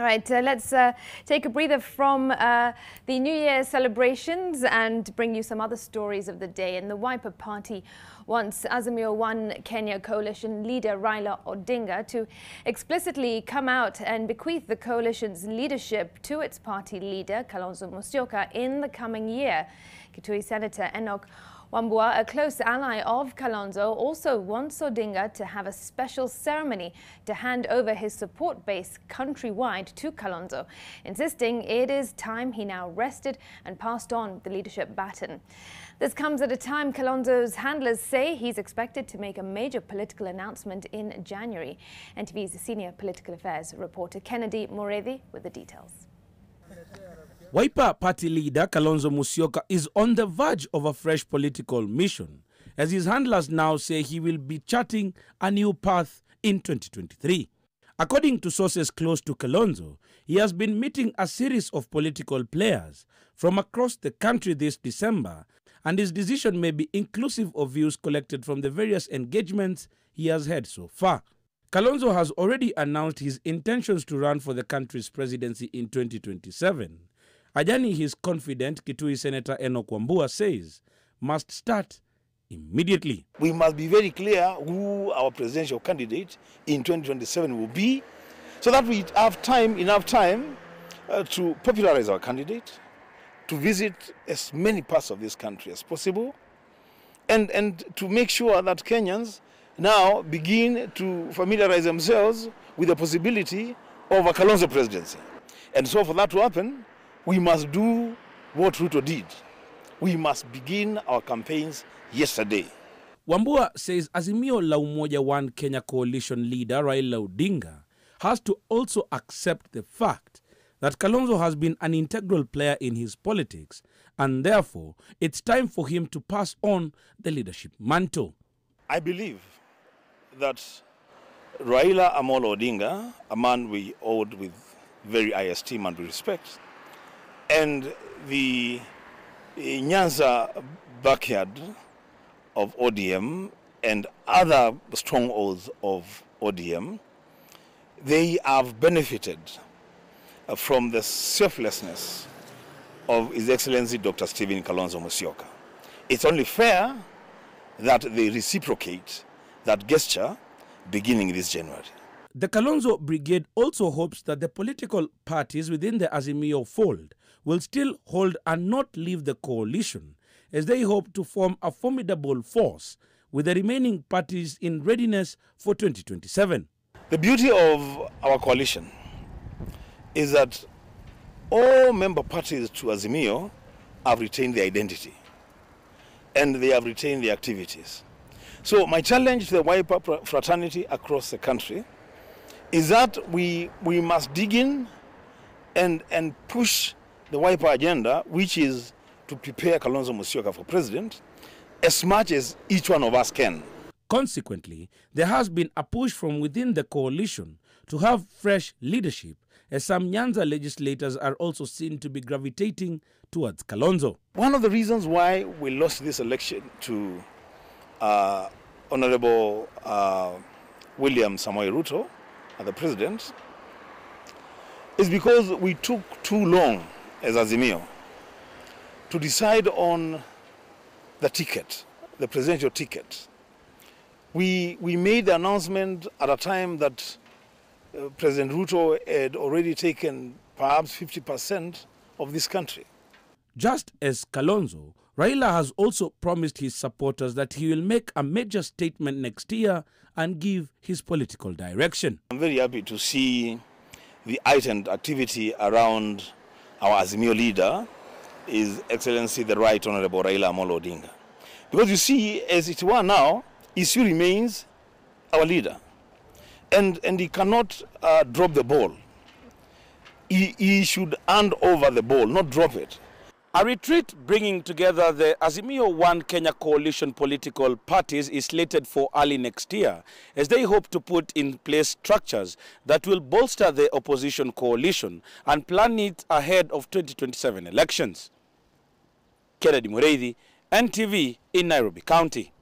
All right, let's take a breather from the New Year celebrations and bring you some other stories of the day. And the Wiper Party wants Azimio One Kenya coalition leader Raila Odinga to explicitly come out and bequeath the coalition's leadership to its party leader, Kalonzo Musyoka, in the coming year. Kitui Senator Enoch Wambua, a close ally of Kalonzo, also wants Odinga to have a special ceremony to hand over his support base countrywide to Kalonzo, insisting it is time he now rested and passed on the leadership baton. This comes at a time Kalonzo's handlers say he's expected to make a major political announcement in January. NTV's senior political affairs reporter Kennedy Morevi with the details. Wiper Party leader Kalonzo Musyoka is on the verge of a fresh political mission, as his handlers now say he will be charting a new path in 2023. According to sources close to Kalonzo, he has been meeting a series of political players from across the country this December, and his decision may be inclusive of views collected from the various engagements he has had so far. Kalonzo has already announced his intentions to run for the country's presidency in 2027. A journey he is confident, Kitui Senator Enoch Wambua says, must start immediately. We must be very clear who our presidential candidate in 2027 will be, so that we have enough time to popularize our candidate, to visit as many parts of this country as possible, and to make sure that Kenyans now begin to familiarize themselves with the possibility of a Kalonzo presidency. And so for that to happen, we must do what Ruto did. We must begin our campaigns yesterday. Wambua says Azimio la Umoja One Kenya coalition leader Raila Odinga has to also accept the fact that Kalonzo has been an integral player in his politics, and therefore it's time for him to pass on the leadership mantle. I believe that Raila Amolo Odinga, a man we owed with very high esteem and respect, and the Nyanza backyard of ODM and other strongholds of ODM, they have benefited from the selflessness of His Excellency Dr. Stephen Kalonzo Musyoka. It's only fair that they reciprocate that gesture beginning this January. The Kalonzo Brigade also hopes that the political parties within the Azimio fold will still hold and not leave the coalition, as they hope to form a formidable force with the remaining parties in readiness for 2027. The beauty of our coalition is that all member parties to Azimio have retained their identity and they have retained their activities. So my challenge to the Wiper fraternity across the country is that we must dig in and push the Wiper agenda, which is to prepare Kalonzo Musyoka for president, as much as each one of us can. Consequently, there has been a push from within the coalition to have fresh leadership, as some Nyanza legislators are also seen to be gravitating towards Kalonzo. One of the reasons why we lost this election to Honorable William Samoei Ruto, the president, is because we took too long as Azimio to decide on the ticket, the presidential ticket. We made the announcement at a time that President Ruto had already taken perhaps 50% of this country. Just as Kalonzo, Raila has also promised his supporters that he will make a major statement next year and give his political direction. I'm very happy to see the heightened activity around our Azimio leader, His Excellency the Right Honorable Raila Amolo Odinga. Because you see, as it were now, he still remains our leader. And he cannot drop the ball. He should hand over the ball, not drop it. A retreat bringing together the Azimio One Kenya coalition political parties is slated for early next year, as they hope to put in place structures that will bolster the opposition coalition and plan it ahead of 2027 elections. Kennedy Morevi, NTV in Nairobi County.